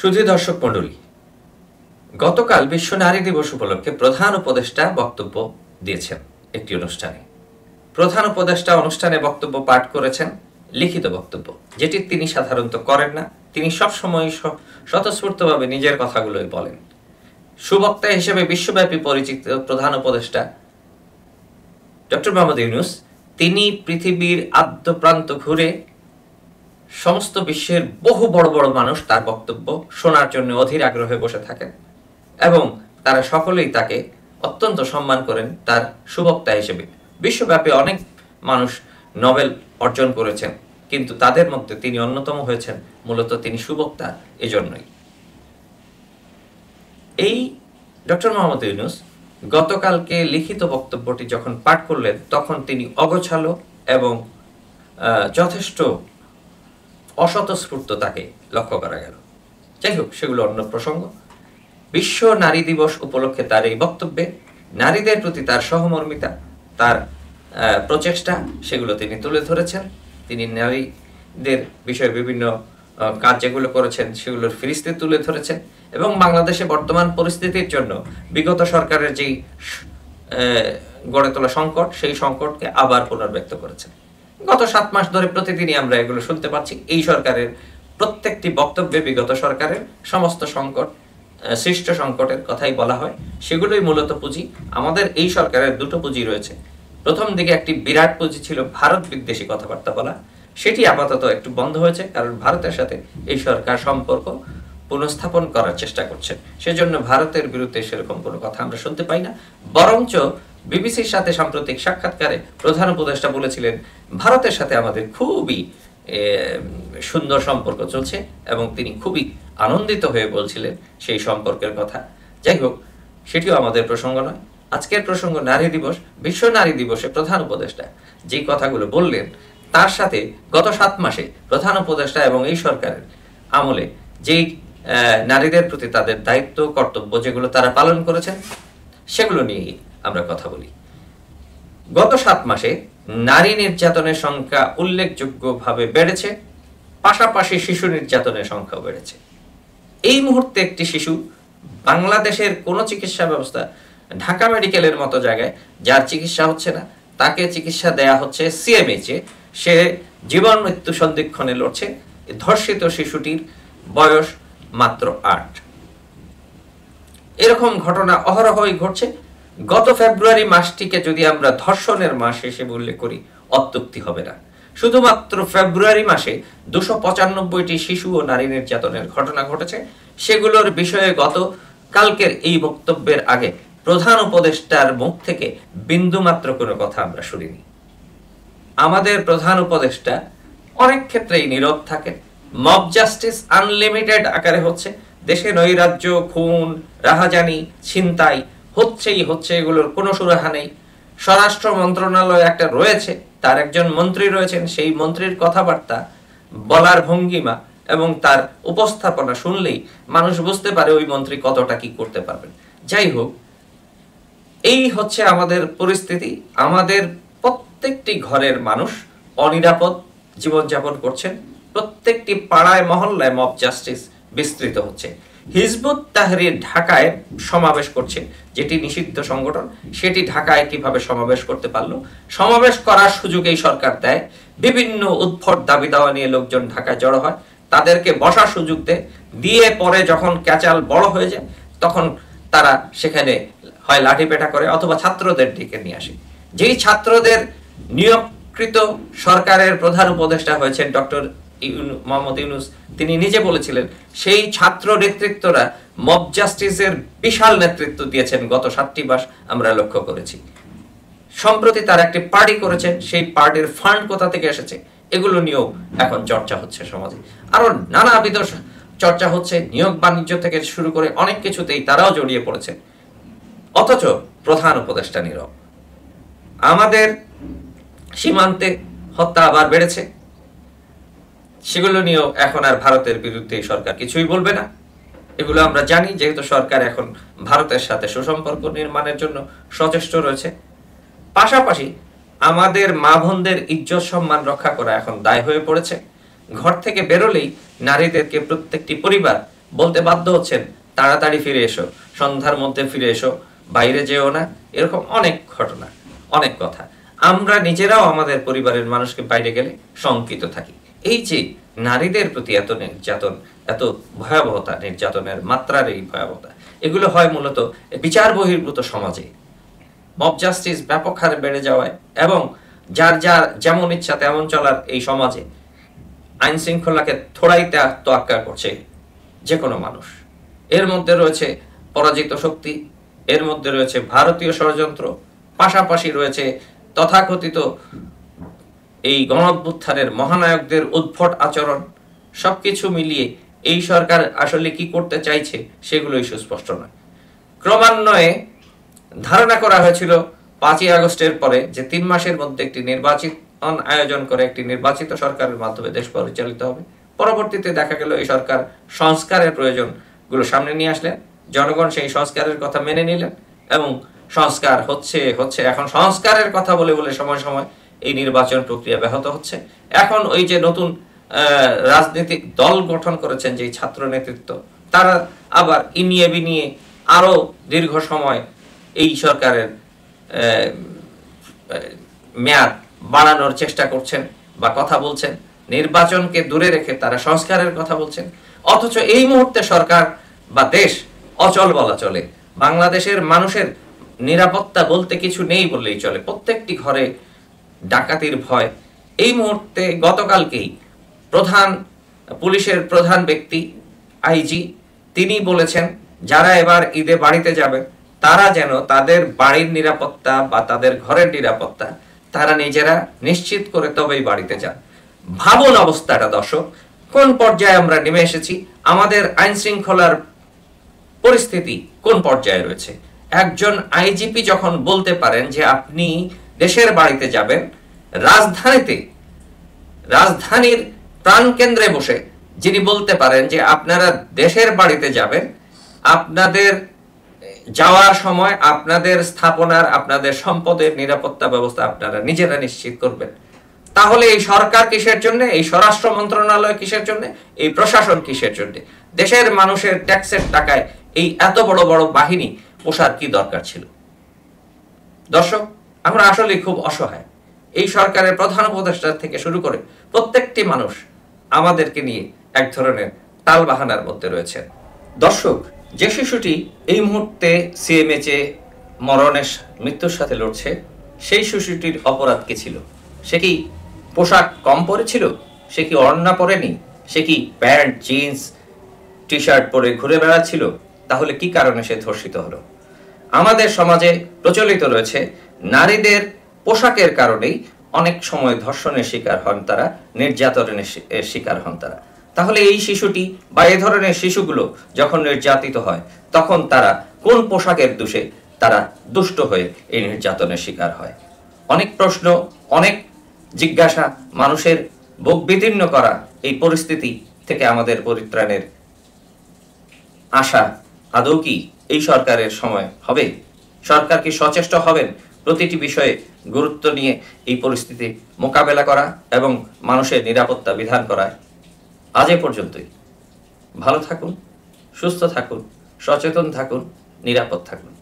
সুধী দর্শক মণ্ডলী, গতকাল বিশ্ব নারী দিবস উপলক্ষে প্রধান উপদেষ্টা বক্তব্য দিয়েছেন একটি অনুষ্ঠানে। প্রধান উপদেষ্টা অনুষ্ঠানে বক্তব্য পাঠ করেছেন লিখিত বক্তব্য, যেটি তিনি সাধারণত করেন না। তিনি সবসময় স্বতঃস্ফূর্তভাবে নিজের কথাগুলোই বলেন। সুবক্তা হিসেবে বিশ্বব্যাপী পরিচিত প্রধান উপদেষ্টা ডক্টর মোহাম্মদ ইউনূস, তিনি পৃথিবীর আদ্যপ্রান্ত ঘুরে সমস্ত বিশ্বের বহু বড় বড় মানুষ তার বক্তব্য শোনার জন্য অধীর আগ্রহে বসে থাকেন এবং তারা সকলেই তাকে অত্যন্ত সম্মান করেন তার সুবক্তা হিসেবে। বিশ্বব্যাপী অনেক মানুষ নোবেল অর্জন করেছেন, কিন্তু তাদের মধ্যে তিনি অন্যতম হয়েছেন। মূলত তিনি সুবক্তা এজন্যই। এই ডক্টর মোহাম্মদ ইউনূস গতকালকে লিখিত বক্তব্যটি যখন পাঠ করলেন, তখন তিনি অগোছালো এবং যথেষ্ট অস্বতঃস্ফূর্ত তাকে লক্ষ্য করা গেল। যাই হোক, সেগুলো অন্য প্রসঙ্গ। বিশ্ব নারী দিবস উপলক্ষে তার এই বক্তব্যে নারীদের প্রতি তার সহমর্মিতা, তার প্রচেষ্টা, সেগুলো তিনি তুলে ধরেছেন। তিনি নারীদের বিষয়ে বিভিন্ন কাজ যেগুলো করেছেন সেগুলোর ফিরিস্তি তুলে ধরেছেন এবং বাংলাদেশে বর্তমান পরিস্থিতির জন্য বিগত সরকারের যেই গড়ে তোলা সংকট, সেই সংকটকে আবার পুনর্ব্যক্ত করেছেন। গত 7 মাস ধরে প্রতিদিনই আমরা এগুলো শুনতে পাচ্ছি। এই সরকারের প্রত্যেকটি বক্তব্যে বিগত সরকারের সমস্ত সংকট, সৃষ্ট সংকটের কথাই বলা হয়। সেগুলোই মূলত পুঁজি। আমাদের এই সরকারের দুটো পুঁজি রয়েছে। প্রথম দিকে একটি বিরাট পুঁজি ছিল ভারত বিদ্বেষী কথাবার্তা বলা। সেটি আপাতত একটু বন্ধ হয়েছে, কারণ ভারতের সাথে এই সরকার সম্পর্ক পুনঃস্থাপন করার চেষ্টা করছে। সেজন্য ভারতের বিরুদ্ধে সেরকম কোনো কথা আমরা শুনতে পাই না। বরঞ্চ বিবিসির সাথে সাম্প্রতিক সাক্ষাৎকারে প্রধান উপদেষ্টা বলেছিলেন, ভারতের সাথে আমাদের খুবই সুন্দর সম্পর্ক চলছে এবং তিনি খুবই আনন্দিত হয়ে বলছিলেন সেই সম্পর্কের কথা। যাই হোক, সেটিও আমাদের প্রসঙ্গ নয়। আজকের প্রসঙ্গ নারী দিবস। বিশ্ব নারী দিবসে প্রধান উপদেষ্টা যেই কথাগুলো বললেন, তার সাথে গত 7 মাসে প্রধান উপদেষ্টা এবং এই সরকারের আমলে যেই নারীদের প্রতি তাদের দায়িত্ব, কর্তব্য যেগুলো তারা পালন করেছেন, সেগুলো নিয়ে আমরা কথা বলি। গত 7 মাসে নারী নির্যাতনের সংখ্যা উল্লেখযোগ্যভাবে বেড়েছে, পাশাপাশি শিশু নির্যাতনের সংখ্যাও বেড়েছে। এই মুহূর্তে একটি শিশু বাংলাদেশের কোনো চিকিৎসা ব্যবস্থা, ঢাকা মেডিকেলের মতো জায়গায় যার চিকিৎসা হচ্ছে না, তাকে চিকিৎসা দেয়া হচ্ছে সিএমএইচে। সে জীবন মৃত্যু সন্ধিক্ষণে লড়ছে। ধর্ষিত শিশুটির বয়স মাত্র 8। এরকম ঘটনা অহরহই ঘটছে। গত ফেব্রুয়ারি মাসটিকে যদি আমরা ধর্ষণের মাস হিসেবে উল্লেখ করি, অত্যুক্তি হবে না। শুধুমাত্র ফেব্রুয়ারি মাসে 295টি শিশু ও নারী নির্যাতনের ঘটনা ঘটেছে। সেগুলোর বিষয়ে গতকালকের এই বক্তব্যের আগে প্রধান উপদেষ্টার মুখ থেকে বিন্দুমাত্র কোনো কথা আমরা শুনিনি। আমাদের প্রধান উপদেষ্টা অনেক ক্ষেত্রেই নীরব থাকেন। মব জাস্টিস আনলিমিটেড আকারে হচ্ছে। দেশে নৈরাজ্য, খুন, রাহাজানি, ছিনতাই হচ্ছে, এগুলোর কোনো সুরাহা নেই। স্বরাষ্ট্র মন্ত্রণালয় একটা রয়েছে, তার একজন মন্ত্রী রয়েছেন। সেই মন্ত্রীর কথাবার্তা, বলার ভঙ্গিমা এবং তার উপস্থাপনা শুনলেই মানুষ বুঝতে পারে ওই মন্ত্রী কতটা কি করতে পারবেন। যাই হোক, এই হচ্ছে আমাদের পরিস্থিতি। আমাদের প্রত্যেকটি ঘরের মানুষ অনিরাপদ জীবনযাপন করছেন। প্রত্যেকটি পাড়ায় মহল্লায় মব জাস্টিস বিস্তৃত হচ্ছে। হিজবুত তাহরির ঢাকায় সমাবেশ করছে, যেটি নিষিদ্ধ সংগঠন। সেটি ঢাকায় কিভাবে সমাবেশ করতে পারলো? সমাবেশ করার সুযোগ এই সরকার দেয়। বিভিন্ন উদ্ভট দাবি দাওয়া নিয়ে লোকজন ঢাকায় জড়ো হয়, তাদেরকে বসার সুযোগ দিয়ে পরে যখন ক্যাচাল বড় হয়ে যায়, তখন তারা সেখানে হয় লাঠিপেটা করে অথবা ছাত্রদের ডেকে নিয়ে আসে। যেই ছাত্রদের নিয়োগকৃত সরকারের প্রধান উপদেষ্টা হয়েছেন ডক্টর মোহাম্মদ ইউনূস, তিনি নিজে বলেছিলেন সেই ছাত্র নেতৃত্বরা মব জাস্টিসের বিশাল নেতৃত্ব দিয়েছেন। গত 7টি মাস আমরা লক্ষ্য করেছি। সম্প্রতি তার একটি পার্টি করেছেন, সেই পার্টির ফান্ড কোথা থেকে এসেছে, এগুলো নিয়েও এখন চর্চা হচ্ছে সমাজে। আরো নানাবিধ চর্চা হচ্ছে, নিয়োগ বাণিজ্য থেকে শুরু করে অনেক কিছুতেই তারাও জড়িয়ে পড়েছেন। অথচ প্রধান উপদেষ্টা নীরব। আমাদের সীমান্তে হত্যা আবার বেড়েছে, সেগুলো নিয়েও এখন আর ভারতের বিরুদ্ধে সরকার কিছুই বলবে না। এগুলো আমরা জানি, যেহেতু সরকার এখন ভারতের সাথে সুসম্পর্ক নির্মাণের জন্য সচেষ্ট রয়েছে। পাশাপাশি আমাদের মা বোনদের ইজ্জত সম্মান রক্ষা করা এখন দায় হয়ে পড়েছে। ঘর থেকে বেরোলেই নারীদেরকে প্রত্যেকটি পরিবার বলতে বাধ্য হচ্ছেন তাড়াতাড়ি ফিরে এসো, সন্ধ্যার মধ্যে ফিরে এসো, বাইরে যেও না। এরকম অনেক ঘটনা, অনেক কথা। আমরা নিজেরাও আমাদের পরিবারের মানুষকে বাইরে গেলে শঙ্কিত থাকি। এই যে নারীদের প্রতি এত নির্যাতন, এত ভয়াবহতা, নির্যাতনের মাত্রার এই ভয়াবহতা, এগুলো হয় মূলত বিচার বহির্ভূত সমাজে। মব জাস্টিস ব্যাপক হারে বেড়ে যাওয়ায় এবং যার যার যেমন ইচ্ছা তেমন চলার এই সমাজে আইন শৃঙ্খলাকে থোড়াইতে তোয়াক্কা করছে যে কোনো মানুষ। এর মধ্যে রয়েছে পরাজিত শক্তি, এর মধ্যে রয়েছে ভারতীয় ষড়যন্ত্র, পাশাপাশি রয়েছে তথাকথিত এই গণঅভ্যুত্থানের মহানায়কদের উদ্ভট আচরণ। সবকিছু মিলিয়ে এই সরকার আসলে কি করতে চাইছে সেগুলোই সুস্পষ্ট নয়। ক্রমান্বয়ে ধারণা করা হয়েছিল 5ই আগস্টের পরে যে 3 মাসের মধ্যে একটি নির্বাচন আয়োজন করে একটি নির্বাচিত সরকারের মাধ্যমে দেশ পরিচালিত হবে। পরবর্তীতে দেখা গেল এই সরকার সংস্কারের প্রয়োজনগুলো সামনে নিয়ে আসলেন, জনগণ সেই সংস্কারের কথা মেনে নিলেন এবং সংস্কার হচ্ছে। এখন সংস্কারের কথা বলে বলে সময় সময় এই নির্বাচন প্রক্রিয়া ব্যাহত হচ্ছে। এখন ওই যে নতুন রাজনৈতিক দল গঠন করেছেন যে ছাত্র নেতৃত্ব, তারা আবার ইনিয়ে বিনিয়ে আরো দীর্ঘ সময় এই সরকারের মেয়াদ বাড়ানোর চেষ্টা করছেন বা কথা বলছেন। নির্বাচনকে দূরে রেখে তারা সংস্কারের কথা বলছেন। অথচ এই মুহূর্তে সরকার বা দেশ অচল বলা চলে। বাংলাদেশের মানুষের নিরাপত্তা বলতে কিছু নেই বললেই চলে। প্রত্যেকটি ঘরে ডাকাতির ভয়। এই মুহূর্তে গতকালকেই পুলিশের প্রধান ব্যক্তি আইজি তিনি বলেছেন যারা এবার ঈদে বাড়িতে যাবে তারা যেন তাদের বাড়ির নিরাপত্তা বা তাদের ঘরের নিরাপত্তা তারা নিজেরা নিশ্চিত করে তবেই বাড়িতে যান। ভাবুন অবস্থাটা দর্শক, কোন পর্যায়ে আমরা নেমে এসেছি, আমাদের আইন শৃঙ্খলার পরিস্থিতি কোন পর্যায়ে রয়েছে। একজন আইজিপি যখন বলতে পারেন যে আপনি দেশের বাড়িতে যাবেন, রাজধানীর প্রাণকেন্দ্রে বসে যিনি বলতে পারেন যে আপনারা দেশের বাড়িতে যাবেন, আপনাদের যাওয়ার সময় আপনাদের স্থাপনার, আপনাদের সম্পদের নিরাপত্তা ব্যবস্থা আপনারা নিজেরা নিশ্চিত করবেন, তাহলে এই সরকার কিসের জন্য, এই স্বরাষ্ট্র মন্ত্রণালয় কিসের জন্য, এই প্রশাসন কিসের জন্য? দেশের মানুষের ট্যাক্সের টাকায় এই এত বড় বড় বাহিনী পোষার কি দরকার ছিল? দর্শক, আমরা আসলে খুব অসহায়। এই সরকারের প্রধান উপদেষ্টা থেকে শুরু করে প্রত্যেকটি মানুষ আমাদেরকে নিয়ে এক ধরনের টালবাহানার মধ্যে রয়েছে। দর্শক, যে শিশুটি এই মুহূর্তে সিএমএইচে মৃত্যুর সাথে লড়ছে, সেই শিশুটির অপরাধ কি ছিল? সে কি পোশাক কম পরেছিল? সে কি ওড়না পরেনি? সে কি প্যান্ট, জিন্স, টি শার্ট পরে ঘুরে বেড়াচ্ছিল? তাহলে কি কারণে সে ধর্ষিত হলো? আমাদের সমাজে প্রচলিত রয়েছে নারীদের পোশাকের কারণেই অনেক সময় ধর্ষণের শিকার হন তারা, নির্যাতনের শিকার হন তারা। তাহলে এই শিশুটি বা এই ধরনের শিশুগুলো যখন নির্যাতিত হয় তখন তারা কোন পোশাকের দোষে তারা দুষ্ট হয়ে এই নির্যাতনের শিকার হয়? অনেক প্রশ্ন, অনেক জিজ্ঞাসা, মানুষের বুক বিদীর্ণ করা এই পরিস্থিতি থেকে আমাদের পরিত্রাণের আশা আদৌ কি এই সরকারের সময় হবে? সরকার কি সচেষ্ট হবেন প্রতিটি বিষয়ে গুরুত্ব নিয়ে এই পরিস্থিতি মোকাবেলা করা এবং মানুষের নিরাপত্তা বিধান করায়? আজ এ পর্যন্তই। ভালো থাকুন, সুস্থ থাকুন, সচেতন থাকুন, নিরাপদ থাকুন।